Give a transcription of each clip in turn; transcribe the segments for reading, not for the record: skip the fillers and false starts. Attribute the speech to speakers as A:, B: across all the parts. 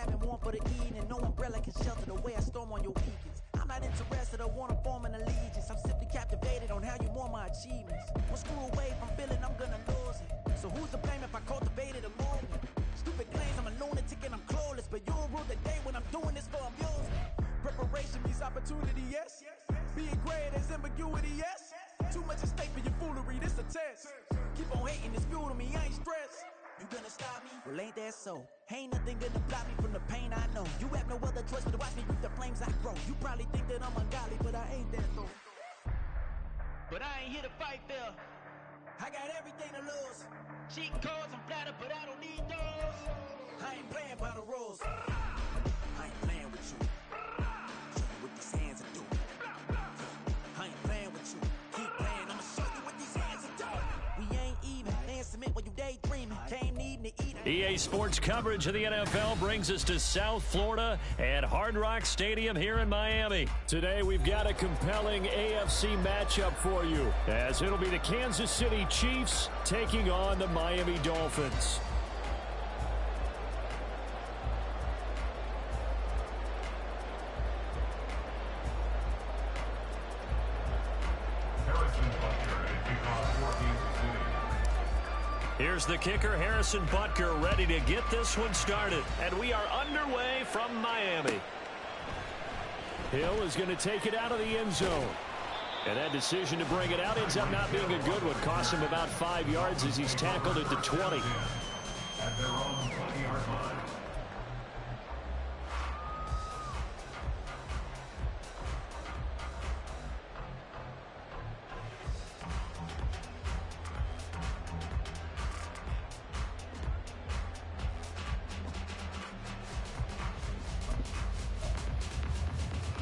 A: cabin warm for the evening. No umbrella can shelter the way I storm on your weekends. I'm not interested or want to form an allegiance. I'm simply captivated on how you want my achievements. One screw away from feeling I'm gonna lose it. So who's to blame if I cultivated a movement? Stupid claims I'm a lunatic and I'm clueless, but you'll rule the day when I'm doing this for amusement. Preparation means opportunity, yes. Being great is ambiguity, yes. Too much at stake for your foolery, this a test. Keep on hating, it's fuel to me, I ain't stressed. You gonna stop me? Well, ain't that so? Ain't nothing gonna block me from the pain I know. You have no other choice but to watch me reap the flames I grow. You probably think that I'm ungodly, but I ain't that though. But I ain't here to fight fair. I got everything to lose. Cheat codes, I'm flattered, but I don't need those. I ain't playing by the rules. I ain't playing with you. Show you what these hands are doing. I ain't playing with you. Keep playing, I'ma show you what these hands are doing. We ain't even. They submit when you daydreaming. Came needing to eat.
B: EA Sports coverage of the NFL brings us to South Florida at Hard Rock Stadium here in Miami. Today we've got a compelling AFC matchup for you, as it'll be the Kansas City Chiefs taking on the Miami Dolphins. Here's the kicker, Harrison Butker, ready to get this one started. And we are underway from Miami. Hill is going to take it out of the end zone. And that decision to bring it out ends up not being a good one. Cost him about 5 yards as he's tackled at the 20.
C: At their own 20-yard line.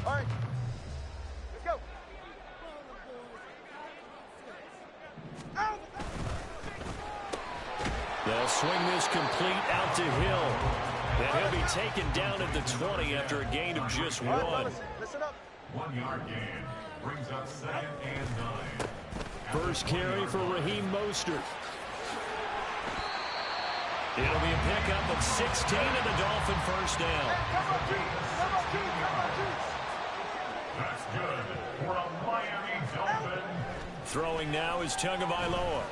D: All right, let's go.
B: They'll swing this complete out to Hill. And he'll be taken down at the 20 after a gain of just one.
D: All right, fellas, listen up.
C: 1 yard gain brings up 2nd and 9.
B: First carry for Raheem Mostert. It'll be a pickup of 16 and a Dolphin first down.
C: That's good for a Miami Dolphin.
B: Throwing now is Tagovailoa.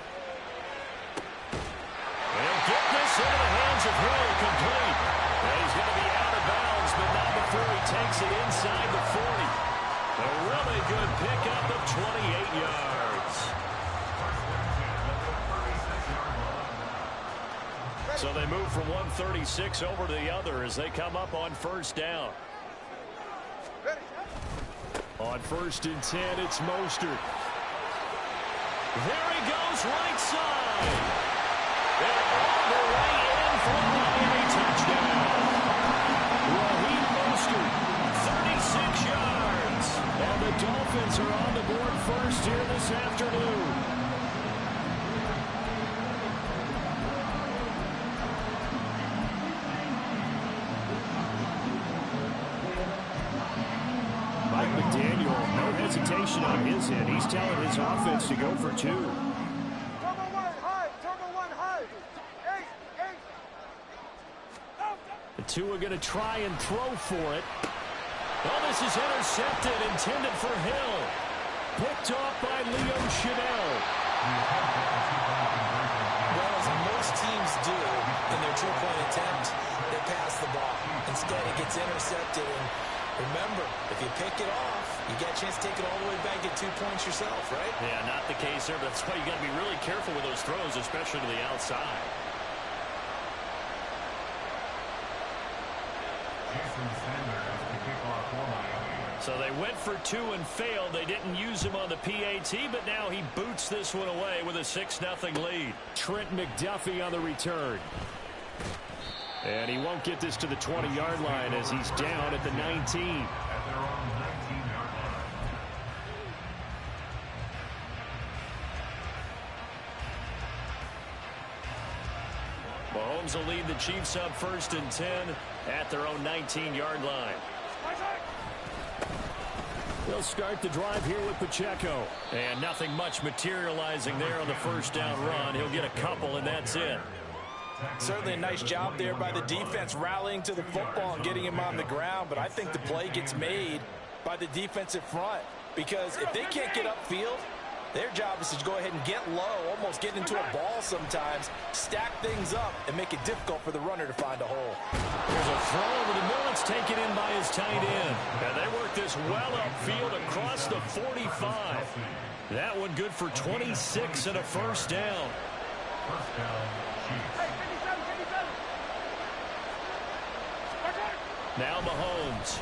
B: He'll get this into the hands of Hill, complete. And he's going to be out of bounds, but not before he takes it inside the 40. A really good pickup of 28 yards. So they move from 136 over to the other as they come up on first down. On 1st and 10, it's Mostert. There he goes, right side. And all the way in for a Miami touchdown. Raheem Mostert, 36 yards. And the Dolphins are on the board first here this afternoon. McDaniel, no hesitation on his end. He's telling his offense to go for 2.
D: Turbo 1 high, turbo 1 high. 8.
B: The two are going to try and throw for it. Oh, this is intercepted, intended for Hill. Picked off by Leo Chanel.
E: Well, as most teams do in their two-point attempt, they pass the ball. Instead, it gets intercepted. And remember, if you pick it off, you get a chance to take it all the way back, get 2 points yourself, right?
B: Yeah, not the case there, but that's why you got to be really careful with those throws, especially to the outside.
C: Jason Sanders, the kickoff for Miami.
B: So they went for 2 and failed. They didn't use him on the PAT, but now he boots this one away with a 6-0 lead. Trent McDuffie on the return. And he won't get this to the 20-yard line as he's down at the 19.
C: At their own 19-yard line.
B: Mahomes will lead the Chiefs up 1st and 10 at their own 19-yard line. They'll start the drive here with Pacheco. And nothing much materializing there on the first down run. He'll get a couple, and that's it.
E: Certainly a nice job there by the defense rallying to the football and getting him on the ground, but I think the play gets made by the defensive front because if they can't get upfield, their job is to go ahead and get low, almost get into a ball sometimes, stack things up, and make it difficult for the runner to find a hole.
B: There's a throw over the middle. It's taken in by his tight end. And they work this well upfield across the 45. That one good for 26 and a first down.
C: First down, Chiefs.
B: Now Mahomes.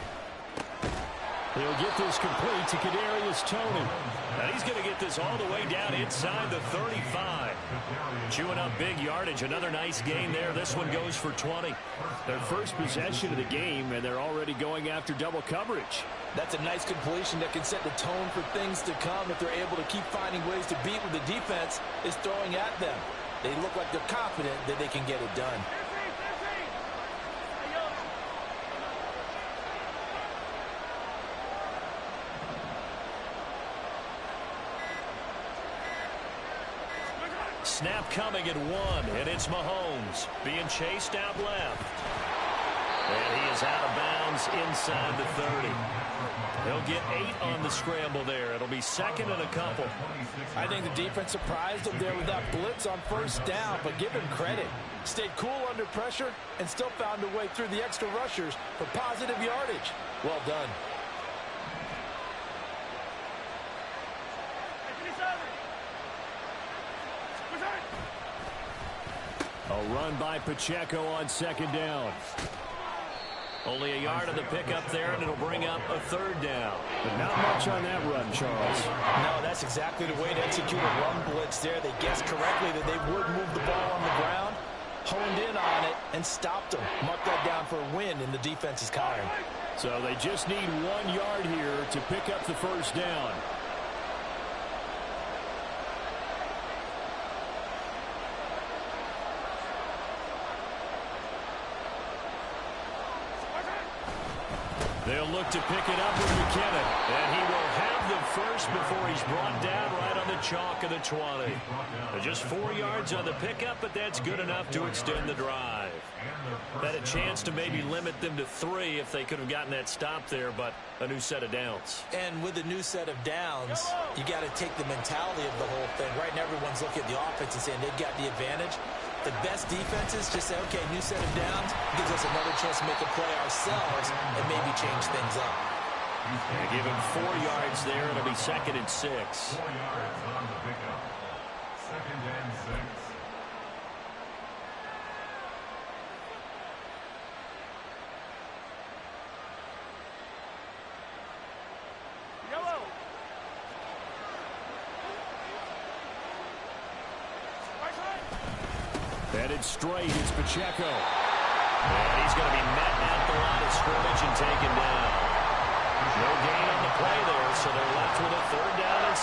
B: He'll get this complete to Kadarius Toney. And he's going to get this all the way down inside the 35. Chewing up big yardage. Another nice gain there. This one goes for 20. Their first possession of the game, and they're already going after double coverage.
E: That's a nice completion that can set the tone for things to come if they're able to keep finding ways to beat what the defense is throwing at them. They look like they're confident that they can get it done.
B: Snap coming at 1, and it's Mahomes being chased out left. And he is out of bounds inside the 30. He'll get 8 on the scramble there. It'll be second and a couple.
E: I think the defense surprised him there with that blitz on first down, but give him credit. Stayed cool under pressure and still found a way through the extra rushers for positive yardage. Well done.
B: A run by Pacheco on second down. Only a yard of the pickup there, and it'll bring up a third down. But not much on that run, Charles.
E: No, that's exactly the way to execute a run blitz there. They guessed correctly that they would move the ball on the ground, honed in on it, and stopped them. Mark that down for a win in the defense's column.
B: So they just need 1 yard here to pick up the first down. They'll look to pick it up with McKinnon. And he will have the first before he's brought down right on the chalk of the 20. Just 4 yards on the pickup, but that's good enough to extend the drive. Had a chance to maybe limit them to 3 if they could have gotten that stop there, but a new set of downs.
E: And with a new set of downs, you got to take the mentality of the whole thing. Right now, everyone's looking at the offense and saying they've got the advantage. The best defenses just say, okay, new set of downs gives us another chance to make a play ourselves and maybe change things up.
B: And give him 4 yards there. It'll be second and 6.
C: 4 yards on the pickup. Second and 6.
B: Headed straight is Pacheco. And he's going to be met at the line of scrimmage and taken down. No gain on the play there, so they're left with a third down and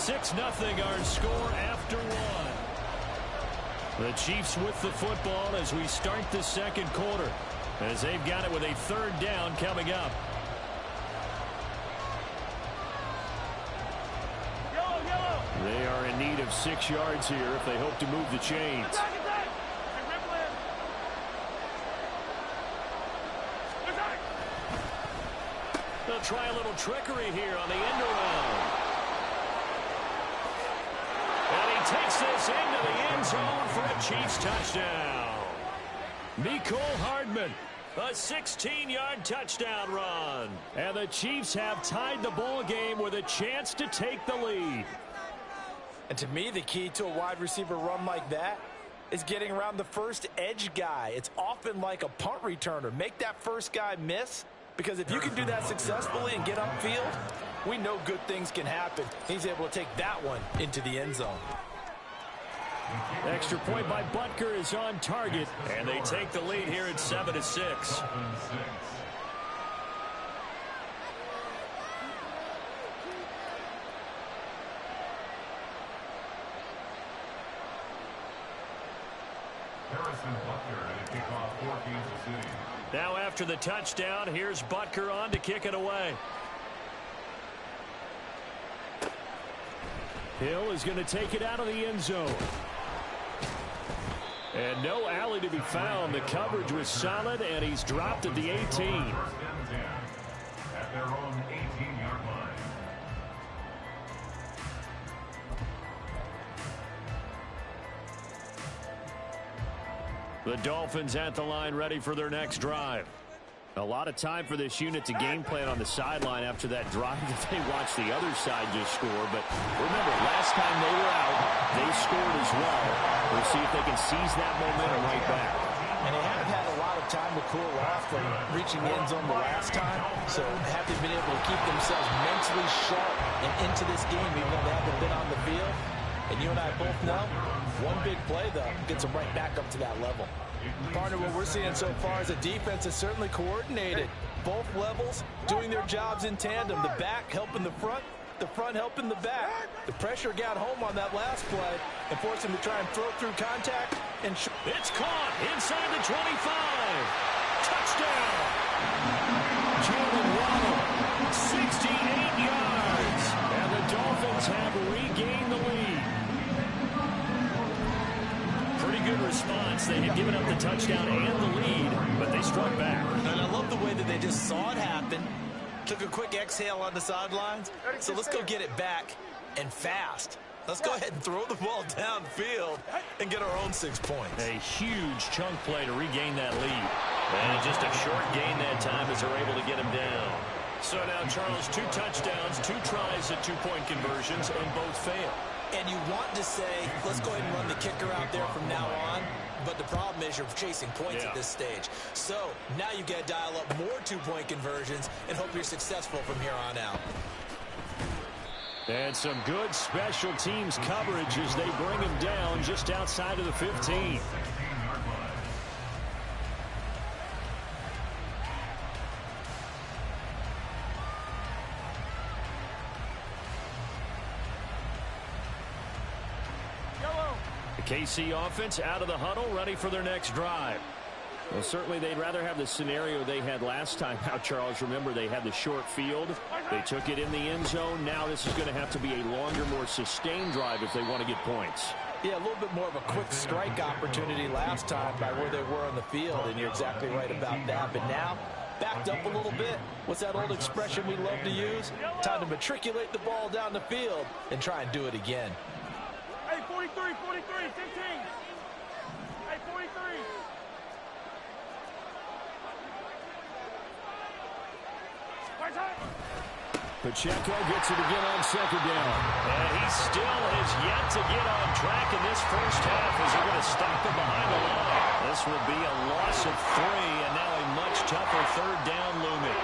B: 6. 6-0 our score after 1. The Chiefs with the football as we start the second quarter, as they've got it with a third down coming up. They are in need of 6 yards here if they hope to move the chains. They'll try a little trickery here on the end around. And he takes this into the end zone for a Chiefs touchdown. Mecole Hardman, a 16-yard touchdown run. And the Chiefs have tied the ball game with a chance to take the lead.
E: And to me, the key to a wide receiver run like that is getting around the first edge guy. It's often like a punt returner. Make that first guy miss, because if you can do that successfully and get upfield, we know good things can happen. He's able to take that one into the end zone.
B: Extra point by Butker is on target, and they take the lead here at 7-6.
C: Harrison Butker to kick off for Kansas City.
B: Now after after the touchdown. Here's Butker on to kick it away. Hill is going to take it out of the end zone. And no alley to be found. The coverage was solid, and he's dropped at the 18.
C: First and 10 at their own 18-yard line.
B: The Dolphins at the line, ready for their next drive. A lot of time for this unit to game plan on the sideline after that drive that they watched the other side just score. But remember, last time they were out, they scored as well. We'll see if they can seize that momentum right back.
E: And they haven't had a lot of time to cool off from reaching the end zone the last time. So have they been able to keep themselves mentally sharp and into this game, even though they haven't been on the field? And you and I both know, one big play, though, gets them right back up to that level. Partner, what we're seeing so far is a defense is certainly coordinated. Both levels doing their jobs in tandem. The back helping the front helping the back. The pressure got home on that last play and forced him to try and throw through contact. And
B: it's caught inside the 25. Touchdown. Jalen Waddle, 68 yards. And the Dolphins have regained the lead. Pretty good response. They had given up the touchdown and the lead, but they struck back.
E: And I love the way that they just saw it happen. Took a quick exhale on the sidelines. So let's go get it back and fast. Let's go ahead and throw the ball downfield and get our own 6 points.
B: A huge chunk play to regain that lead. And just a short gain that time as they're able to get him down. So now, Charles, 2 touchdowns, 2 tries at 2-point conversions, and both fail.
E: And you want to say, let's go ahead and run the kicker out there from now on. But the problem is you're chasing points at this stage. So now you got to dial up more 2-point conversions and hope you're successful from here on out.
B: And some good special teams coverage as they bring him down just outside of the 15. KC offense out of the huddle, ready for their next drive. Well, certainly they'd rather have the scenario they had last time out, Charles. Remember, they had the short field. They took it in the end zone. Now this is going to have to be a longer, more sustained drive if they want to get points.
E: Yeah, a little bit more of a quick strike opportunity last time by where they were on the field, and you're exactly right about that. But now, backed up a little bit. What's that old expression we love to use? Time to matriculate the ball down the field and try and do it again.
D: Hey, 43, 15. Hey, 43.
B: Pacheco gets it again on second down. And he still has yet to get on track in this first half as they're going to stop him behind the line. This will be a loss of 3, and now a much tougher third down looming.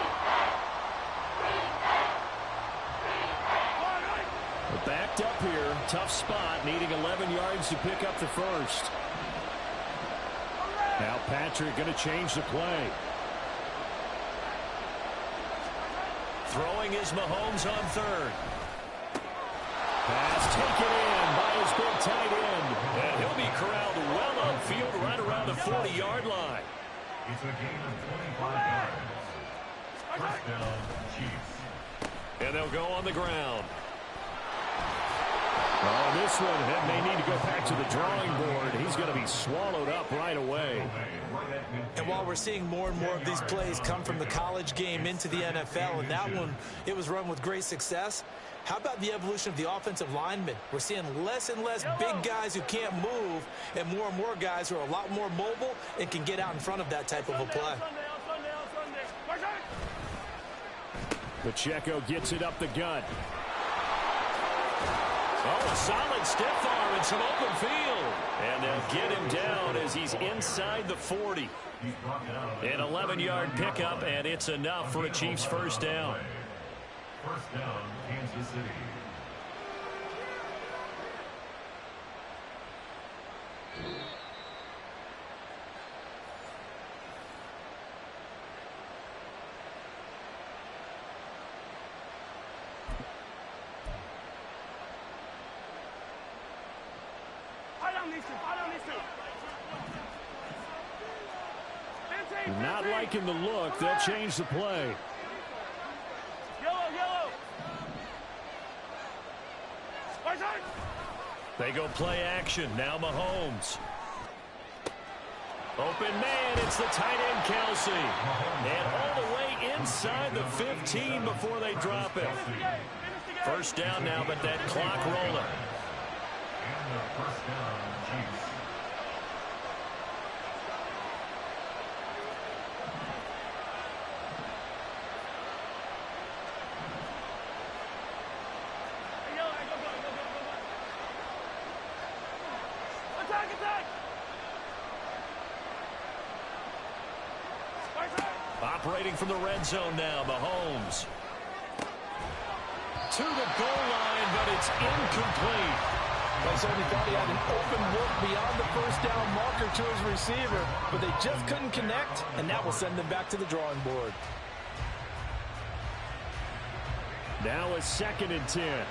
B: Backed up here, tough spot, needing 11 yards to pick up the first. Now Patrick going to change the play. Throwing is Mahomes on third. Pass taken in by his big tight end. And he'll be corralled well upfield right around the 40-yard line.
C: It's a gain of 25 yards. First down, Chiefs.
B: And they'll go on the ground. Oh, this one may need to go back to the drawing board. He's going to be swallowed up right away.
E: And while we're seeing more and more of these plays come from the college game into the NFL, and that one, it was run with great success, how about the evolution of the offensive linemen? We're seeing less and less big guys who can't move and more guys who are a lot more mobile and can get out in front of that type of a play.
B: Pacheco gets it up the gut. Oh, a solid stiff arm and some open field. And they'll get him down as he's inside the 40. An 11-yard pickup, and it's enough for a Chiefs first down.
C: First down, Kansas City.
B: Not liking the look. They'll change the play.
D: Yellow.
B: They go play action. Now Mahomes. Open man. It's the tight end, Kelsey. And all the way inside the 15 before they drop it. First down now, but that clock rolling.
C: And the first down, Chiefs.
B: Operating from the red zone now, Mahomes. To the goal line, but it's incomplete.
E: Well, so he thought he had an open look beyond the first down marker to his receiver, but they just couldn't connect, and that will send them back to the drawing board.
B: Now a 2nd and 10.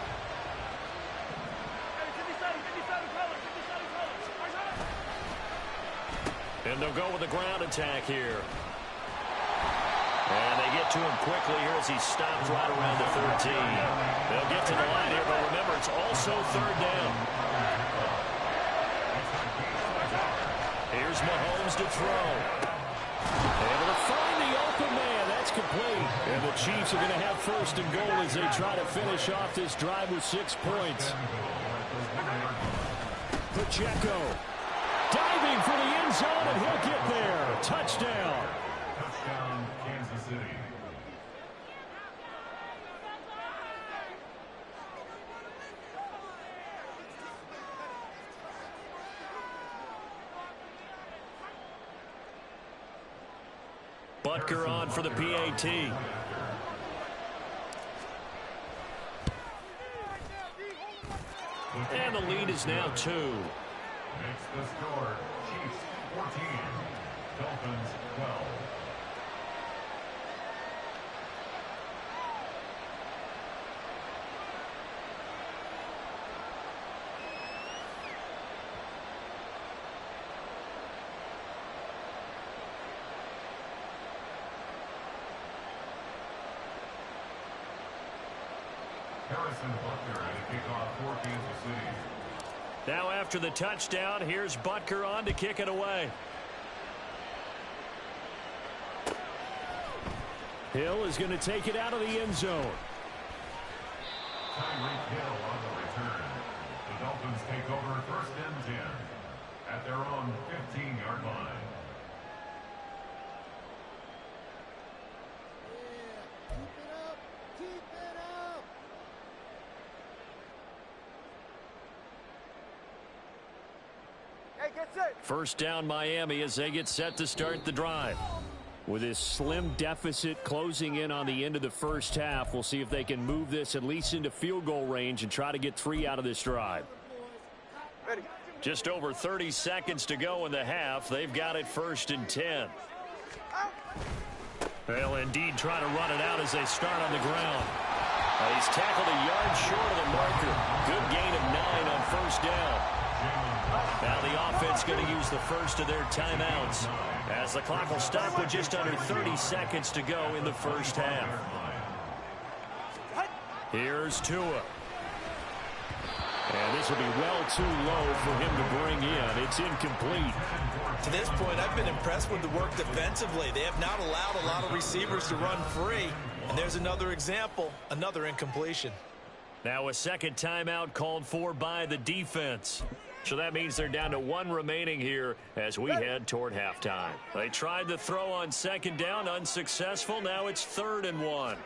B: And they'll go with the ground attack here. And they get to him quickly here as he stops right around the 13. They'll get to the line here, but remember, it's also 3rd down. Here's Mahomes to throw. Able to find the open man. That's complete. And the Chiefs are going to have 1st and goal as they try to finish off this drive with 6 points. Pacheco diving for the end zone, and he'll get there. Touchdown.
C: Touchdown, Kansas City.
B: Butker on for the PAT. And the lead is now 2.
C: Makes the score, Chiefs 14, Dolphins 12. Harrison Butker to kick off for Kansas City.
B: Now after the touchdown, here's Butker on to kick it away. Hill is going to take it out of the end zone.
C: Tyreek Hill on the return. The Dolphins take over 1st and 10 at their own 15-yard line.
B: First down Miami as they get set to start the drive. With this slim deficit closing in on the end of the first half, we'll see if they can move this at least into field goal range and try to get 3 out of this drive. Just over 30 seconds to go in the half. They've got it 1st and 10. They'll indeed try to run it out as they start on the ground. He's tackled a yard short of the marker. Good gain of 9 on 1st down. Now the offense going to use the first of their timeouts as the clock will stop with just under 30 seconds to go in the first half. Here's Tua. And this will be well too low for him to bring in. It's incomplete.
E: To this point, I've been impressed with the work defensively. They have not allowed a lot of receivers to run free. And there's another example, another incompletion.
B: Now a 2nd timeout called for by the defense. So that means they're down to 1 remaining here as we head toward halftime. They tried the throw on 2nd down, unsuccessful. Now it's 3rd and 1.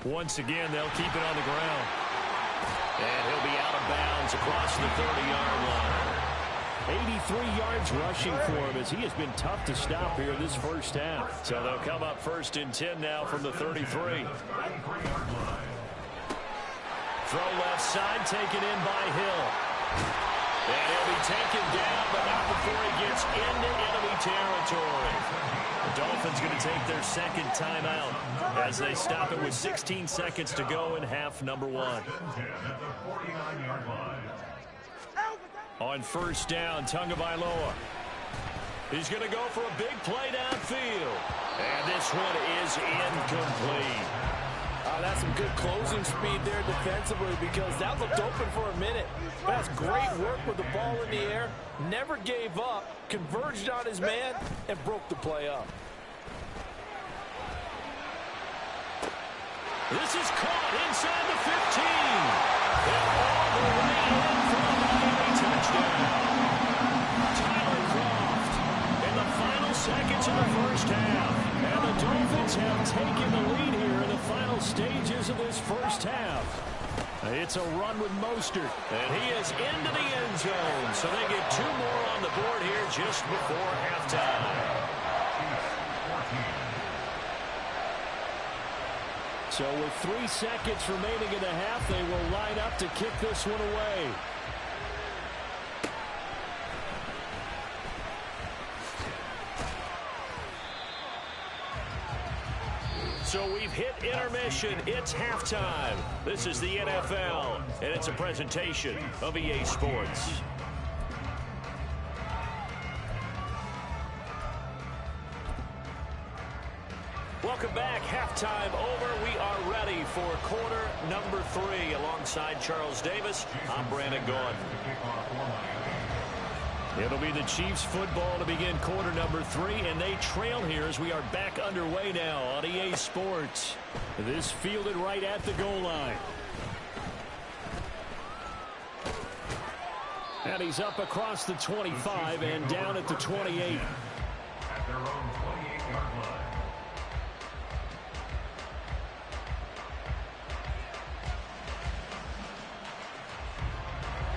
B: Once again, they'll keep it on the ground. And he'll be out of bounds across the 30-yard line. 83 yards rushing for him as he has been tough to stop here this first half. So they'll come up 1st and 10 now from the 33. Throw left side, taken in by Hill. And he'll be taken down, but not before he gets into enemy territory. The Dolphins going to take their 2nd timeout as they stop it with 16 seconds to go in half number 1. On 1st down, Tagovailoa. He's going to go for a big play downfield. And this one is incomplete.
E: That's some good closing speed there defensively because that looked open for a minute. That's great work with the ball in the air. Never gave up, converged on his man, and broke the play up.
B: This is caught inside the 15. And all the way in for a Miami touchdown. Tyler Croft in the final seconds of the first half. And the Dolphins have taken the lead here in the final stages of this first half. It's a run with Mostert. And he is into the end zone. So they get 2 more on the board here just before halftime. So with 3 seconds remaining in the half, they will line up to kick this one away. So we've hit intermission. It's halftime. This is the NFL, and it's a presentation of EA Sports. Welcome back. Halftime over. We are ready for quarter number 3. Alongside Charles Davis, I'm Brandon Gordon. It'll be the Chiefs football to begin quarter number 3, and they trail here as we are back underway now on EA Sports. This fielded right at the goal line. And he's up across the 25 and down at the 28.
C: At their own 28-yard line.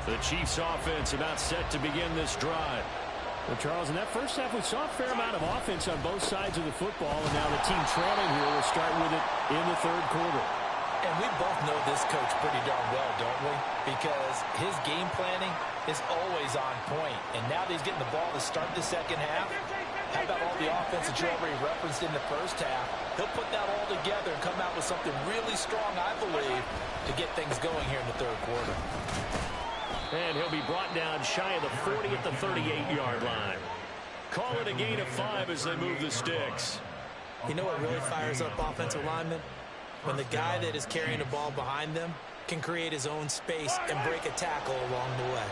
B: The Chiefs offense about set to begin this drive. Well, Charles, in that first half, we saw a fair amount of offense on both sides of the football, and now the team trailing here will start with it in the third quarter.
E: And we both know this coach pretty darn well, don't we? Because his game planning is always on point. And now that he's getting the ball to start the second half, how about all the offense that you already referenced in the first half? He'll put that all together and come out with something really strong, I believe, to get things going here in the third quarter.
B: And he'll be brought down shy of the 40 at the 38-yard line. Call it a gain of 5 as they move the sticks.
E: You know what really fires up offensive linemen? When the guy that is carrying the ball behind them can create his own space and break a tackle along the way.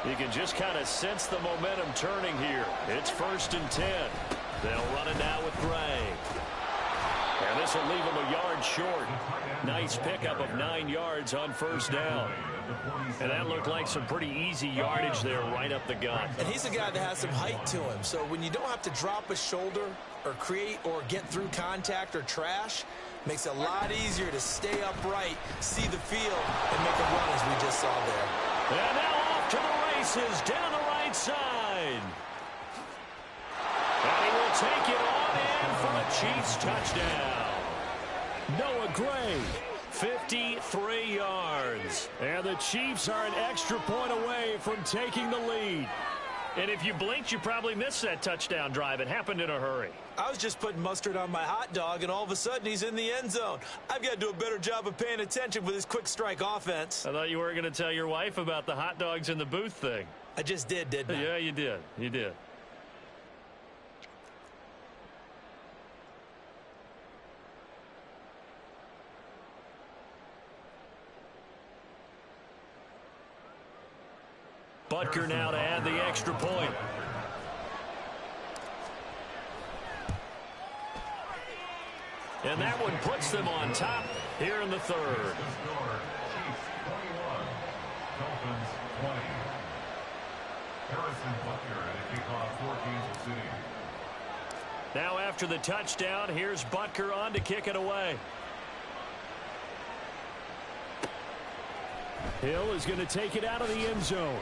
B: You can just kind of sense the momentum turning here. It's 1st and 10. They'll run it now with Gray. And this will leave him a yard short. Nice pickup of 9 yards on first down. And that looked like some pretty easy yardage there right up the gut.
E: And he's a guy that has some height to him. So when you don't have to drop a shoulder or create or get through contact or trash, makes it a lot easier to stay upright, see the field, and make a run as we just saw there.
B: And now off to the races down the right side. And he will take it on in for a Chiefs touchdown. Noah Gray, 53 yards. And the Chiefs are an extra point away from taking the lead. And if you blinked, you probably missed that touchdown drive. It happened in a hurry.
E: I was just putting mustard on my hot dog, and all of a sudden he's in the end zone. I've got to do a better job of paying attention with this quick strike offense.
B: I thought you were going to tell your wife about the hot dogs in the booth thing.
E: I just didn't I?
B: Yeah, you did. You did. Butker now to add the extra point. And that one puts them on top here in the third. Now after the touchdown, here's Butker on to kick it away. Hill is going to take it out of the end zone.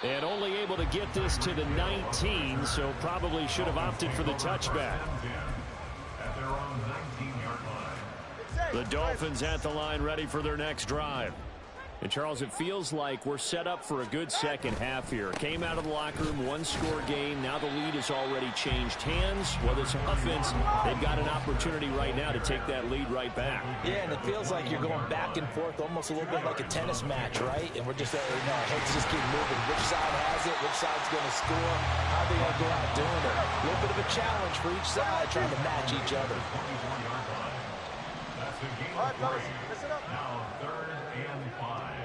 B: And only able to get this to the 19, so probably should have opted for the touchback. The Dolphins at the line ready for their next drive. And, Charles, it feels like we're set up for a good second half here. Came out of the locker room, one-score game. Now the lead has already changed hands. Well, this offense, they've got an opportunity right now to take that lead right back.
E: Yeah, and it feels like you're going back and forth almost a little bit like a tennis match, right? And we're just, our heads just keep moving. Which side has it? Which side's going to score? How are they going to go out doing it? A little bit of a challenge for each side trying to match each other.
C: That's the game.
D: All right, fellas, listen up.
C: Now 3rd and 5.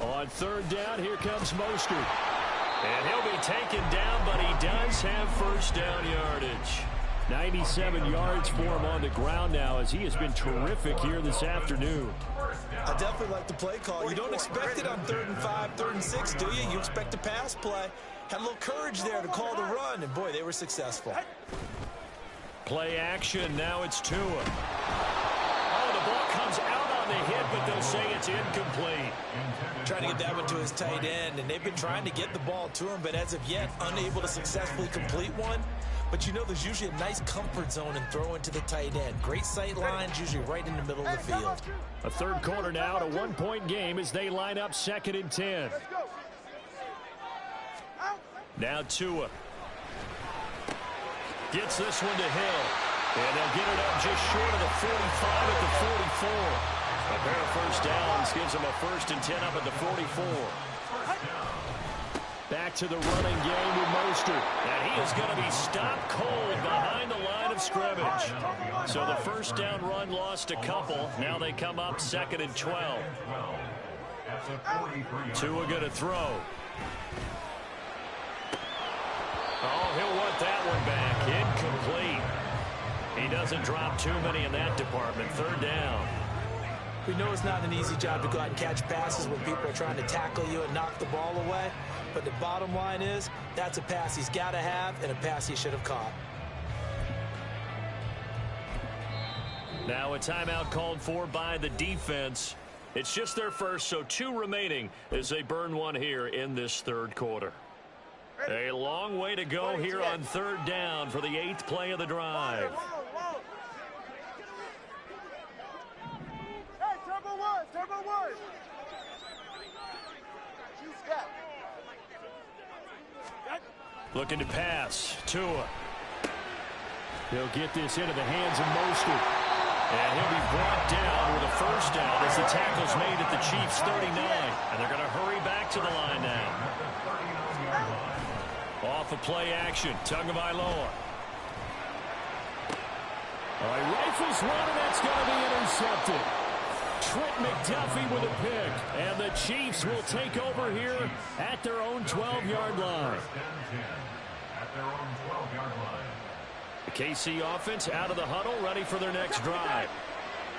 B: On 3rd down, here comes Mostert. And he'll be taken down, but he does have first down yardage. 97 yards for him on the ground now, as he has been terrific here this afternoon.
E: I definitely like the play call. You don't expect it on 3rd and 5, 3rd and 6, do you? You expect a pass play. Had a little courage there to call the run, and boy, they were successful.
B: Play action, now it's Tua. Oh, the ball comes out on the hit, but they'll say it's incomplete.
E: Trying to get that one to his tight end, and they've been trying to get the ball to him, but as of yet, unable to successfully complete one. But you know there's usually a nice comfort zone in throwing to the tight end. Great sight lines, usually right in the middle of the field.
B: A 3rd quarter now, a 1-point game as they line up 2nd and 10. Now Tua. Gets this one to Hill. And they'll get it up just short of the 45 at the 44. A pair of first downs gives them a 1st and 10 up at the 44. Back to the running game with Mostert. And he is going to be stopped cold behind the line of scrimmage. So the first down run lost a couple. Now they come up 2nd and 12. Tua going to throw. Oh, he'll want that one back. Incomplete. He doesn't drop too many in that department. 3rd down.
E: We know it's not an easy job to go out and catch passes when people are trying to tackle you and knock the ball away. But the bottom line is, that's a pass he's got to have and a pass he should have caught.
B: Now a timeout called for by the defense. It's just their first, so 2 remaining as they burn one here in this 3rd quarter. A long way to go here on 3rd down for the 8th play of the drive.
D: Hey, turbo one, turbo one.
B: Looking to pass. Tua. He'll get this into the hands of Mostert. And he'll be brought down with a first down as the tackle's made at the Chiefs' 39. And they're going to hurry back to the line now. Off of play action. Tagovailoa. All right, rifles one, and that's going to be intercepted. Trent McDuffie with a pick. And the Chiefs will take over here at their own 12-yard line.
C: At their own 12-yard line.
B: The KC offense out of the huddle, ready for their next drive.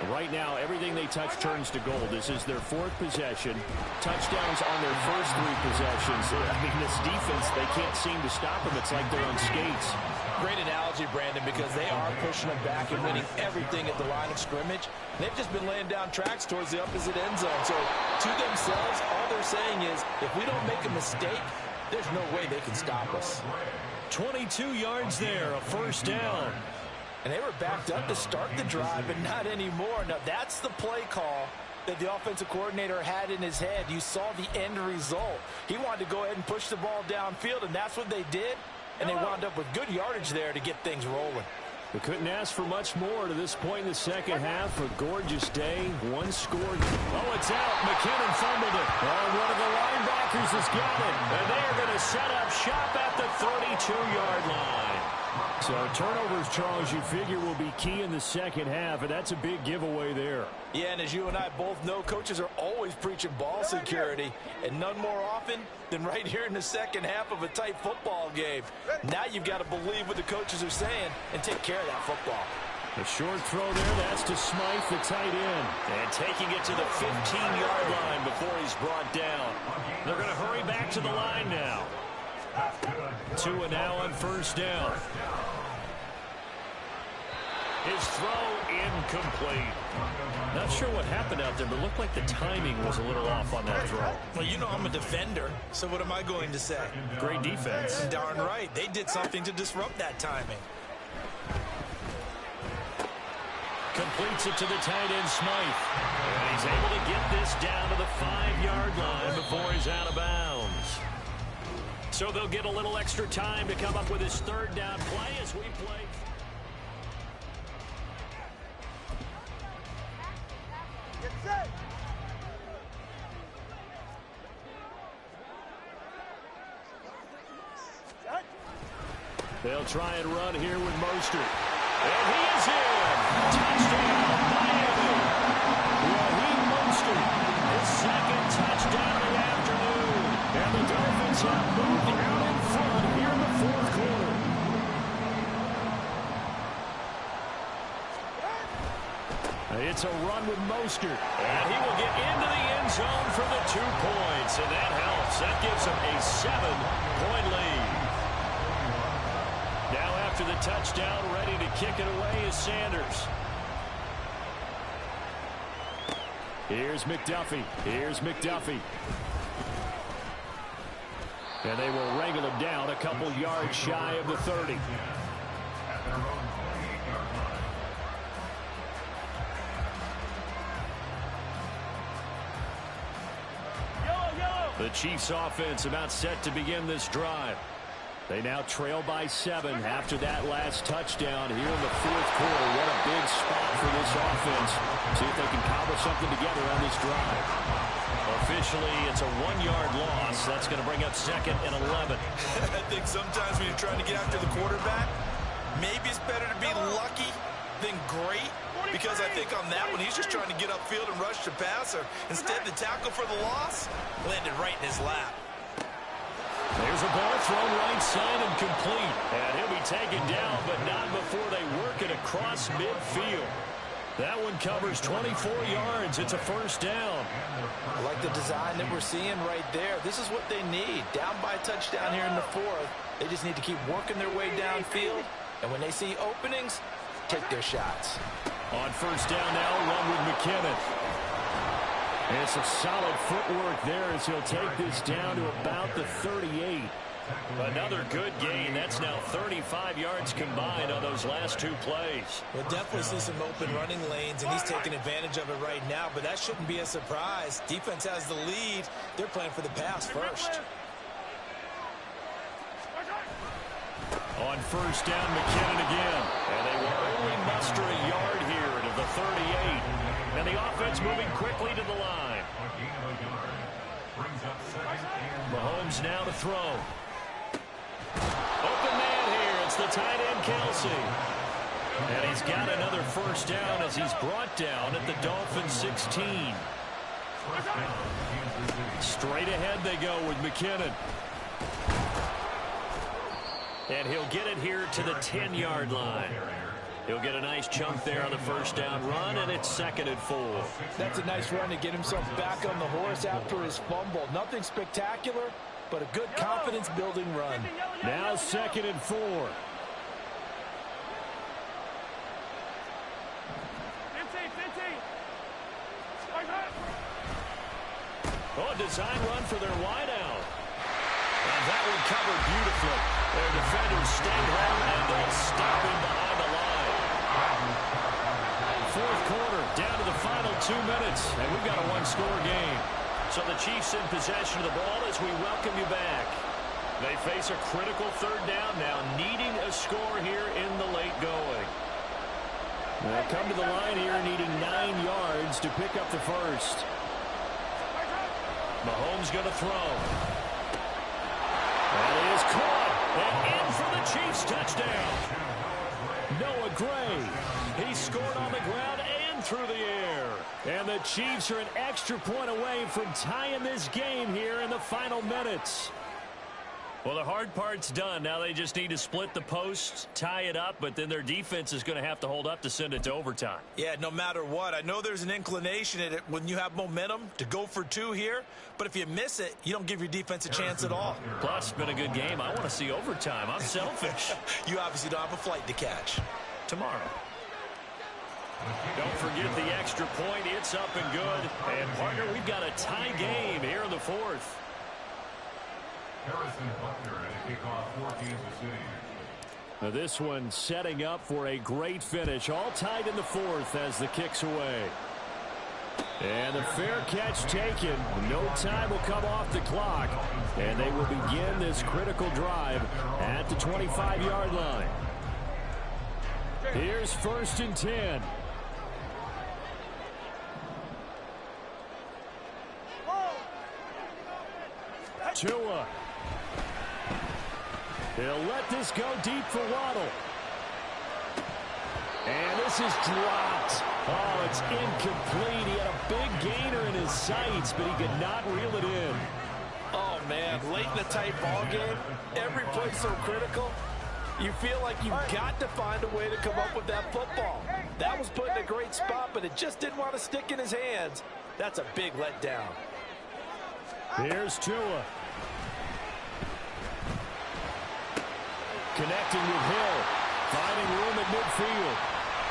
B: Right now, everything they touch turns to gold. This is their 4th possession. Touchdowns on their first 3 possessions. I mean, this defense, they can't seem to stop them. It's like they're on skates.
E: Great analogy, Brandon, because they are pushing them back and winning everything at the line of scrimmage. They've just been laying down tracks towards the opposite end zone. So to themselves, all they're saying is, if we don't make a mistake, there's no way they can stop us.
B: 22 yards there, a first down.
E: And they were backed up to start the drive, but not anymore. Now, that's the play call that the offensive coordinator had in his head. You saw the end result. He wanted to go ahead and push the ball downfield, and that's what they did. And they wound up with good yardage there to get things rolling.
B: We couldn't ask for much more to this point in the second half. A gorgeous day, 1 score. Oh, it's out. McKinnon fumbled it. Oh, one of the linebackers has got it. And they are going to set up shop at the 32-yard line. So turnovers, Charles, you figure will be key in the second half, and that's a big giveaway there.
E: Yeah, and as you and I both know, coaches are always preaching ball security, and none more often than right here in the second half of a tight football game. Now you've got to believe what the coaches are saying and take care of that football.
B: A short throw there, that's to Smythe, the tight end. And taking it to the 15-yard line before he's brought down. They're going to hurry back to the line now. Tua now on first down. His throw incomplete. Not sure what happened out there, but it looked like the timing was a little off on that throw.
E: Well, you know I'm a defender, so what am I going to say?
B: Great defense.
E: Darn right. They did something to disrupt that timing.
B: completes it to the tight end, Smythe. And he's able to get this down to the 5-yard line before he's out of bounds. So they'll get a little extra time to come up with his third down play as we play.
D: Get set. Set.
B: They'll try and run here with Mostert. And he is in. Touchdown, Miami. Raheem Mostert, his second touchdown of the afternoon. And the Dolphins have moved out in front here in the fourth quarter. It's a run with Mostert. And he will get into the end zone for the 2 points. And that helps. That gives him a 7-point lead. Now after the touchdown, ready to kick it away is Sanders. Here's McDuffie. And they will wrangle him down a couple yards shy of the 30. The Chiefs offense about set to begin this drive. They now trail by 7 after that last touchdown here in the fourth quarter. What a big spot for this offense. See if they can cobble something together on this drive. Officially, it's a 1-yard loss. That's going to bring up 2nd and 11.
E: I think sometimes when you're trying to get after the quarterback, maybe it's better to be lucky than great. Because I think on that one, he's just trying to get upfield and rush the passer. Instead, the tackle for the loss landed right in his lap.
B: There's a ball thrown right side and complete. And he'll be taken down, but not before they work it across midfield. That one covers 24 yards. It's a first down.
E: I like the design that we're seeing right there. This is what they need. Down by a touchdown here in the fourth. They just need to keep working their way downfield. And when they see openings, take their shots.
B: On first down now, run with McKinnon. And some solid footwork there as he'll take this down to about the 38. Another good gain. That's now 35 yards combined on those last 2 plays.
E: We'll definitely see some open running lanes, and he's taking advantage of it right now, but that shouldn't be a surprise. Defense has the lead. They're playing for the pass first.
B: On first down, McKinnon again. And they will only muster a yard here to the 38. And the offense moving quickly to the line. Mahomes now to throw. Open man here. It's the tight end, Kelsey. And he's got another first down as he's brought down at the Dolphins 16. Straight ahead they go with McKinnon. And he'll get it here to the 10-yard line. He'll get a nice chunk there on the first down run, and it's 2nd and 4.
E: That's a nice run to get himself back on the horse after his fumble. Nothing spectacular, but a good confidence-building run.
B: Now 2nd and 4. Oh, a design run for their wideout. And that one covered beautifully. Their defenders stay home, and they'll stop him behind the line. Fourth quarter, down to the final 2 minutes, and we've got a 1-score game. So the Chiefs in possession of the ball as we welcome you back. They face a critical third down now, needing a score here in the late going. They'll come to the line here needing 9 yards to pick up the first. Mahomes going to throw. And he is caught. And in for the Chiefs touchdown. Noah Gray. He scored on the ground and through the air. And the Chiefs are an extra point away from tying this game here in the final minutes. Well, the hard part's done. Now they just need to split the posts, tie it up, but then their defense is going to have to hold up to send it to overtime.
E: Yeah, no matter what. I know there's an inclination in it when you have momentum to go for 2 here, but if you miss it, you don't give your defense a chance at all.
B: Plus, it's been a good game. I want to see overtime. I'm selfish.
E: You obviously don't have a flight to catch.
B: Tomorrow. Don't forget the extra point. It's up and good. And, partner, we've got a tie game here in the fourth.
C: Harrison Butker at a kickoff for Kansas City.
B: Now this one setting up for a great finish. All tied in the fourth as the kick's away. And the fair catch taken. No time will come off the clock. And they will begin this critical drive at the 25-yard line. Here's 1st and 10. Tua. He'll let this go deep for Waddle. And this is dropped. Oh, it's incomplete. He had a big gainer in his sights, but he could not reel it in.
E: Oh, man, late in a tight ball game, every play so critical. You feel like you've got to find a way to come up with that football. That was put in a great spot, but it just didn't want to stick in his hands. That's a big letdown.
B: Here's Tua. Connecting with Hill. Finding room at midfield.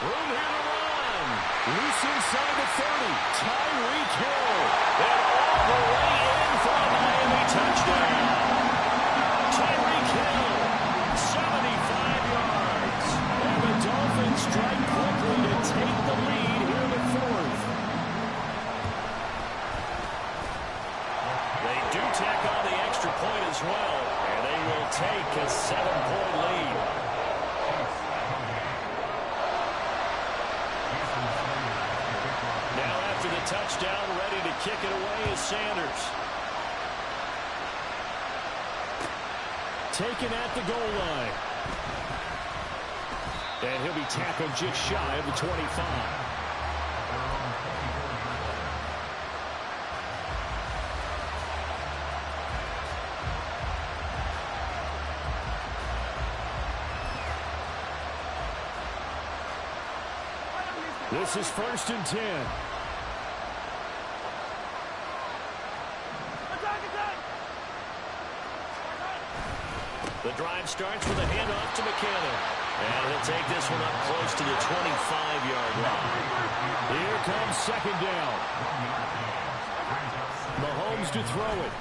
B: Room here to run. Loose inside the 30. Tyreek Hill. And all the way in for a Miami touchdown. Tyreek Hill. 75 yards. And the Dolphins strike quickly to take the lead here in the fourth. They do tack on the extra point as well. And they will take a 7-point lead. Now after the touchdown, ready to kick it away is Sanders. Taken at the goal line. And he'll be tackled just shy of the 25. This is 1st and 10. The drive starts with a handoff to McKinnon. And he'll take this one up close to the 25-yard line. Here comes 2nd down. Mahomes to throw it.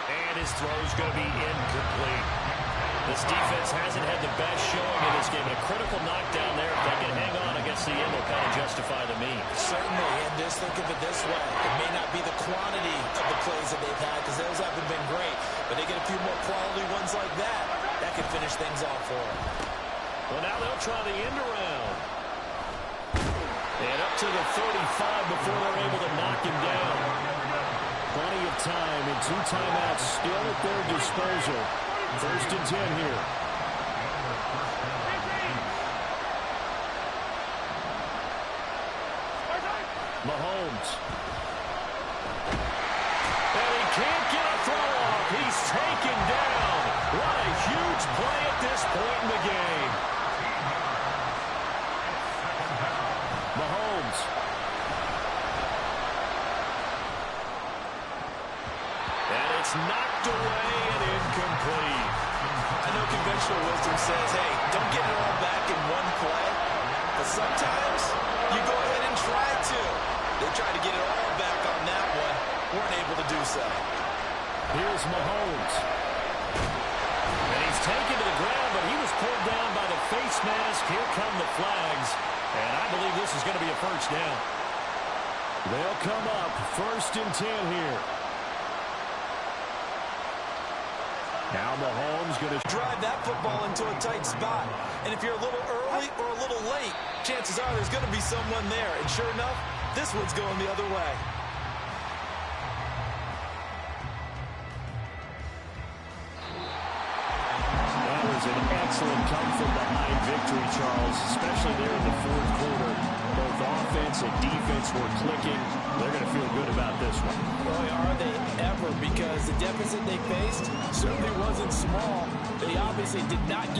B: And his throw's going to be incomplete. This defense hasn't had the best showing in this game. A critical knockdown there. If they can hang on against the end, they'll kind of justify the means.
E: Certainly, and just think of it this way. It may not be the quantity of the plays that they've had, because those haven't been great, but they get a few more quality ones like that. That can finish things off for them.
B: Well, now they'll try the end around. And up to the 35 before they're able to knock him down. Plenty of time and 2 timeouts still at their disposal. 1st and 10 here. Mahomes. And he can't get a throw off. He's taken down. What a huge play at this point in the game. Mahomes. And it's knocked away and incomplete.
E: I know conventional wisdom says, hey, don't get it all back in one play. But sometimes you go ahead and try to. They tried to get it all back on that one. Weren't able to do so.
B: Here's Mahomes. And he's taken to the ground, but he was pulled down by the face mask. Here come the flags. And I believe this is going to be a 1st down. They'll come up 1st and 10 here. Now Mahomes going to
E: drive that football into a tight spot. And if you're a little early or a little late, chances are there's going to be someone there. And sure enough, this one's going the other way.
B: That was an excellent come-from-behind victory, Charles, especially there in the 4th quarter. Both offense and defense were clicking. They're going to feel good about this one.
E: Boy, are they ever, because the deficit they faced certainly wasn't small. They obviously did not give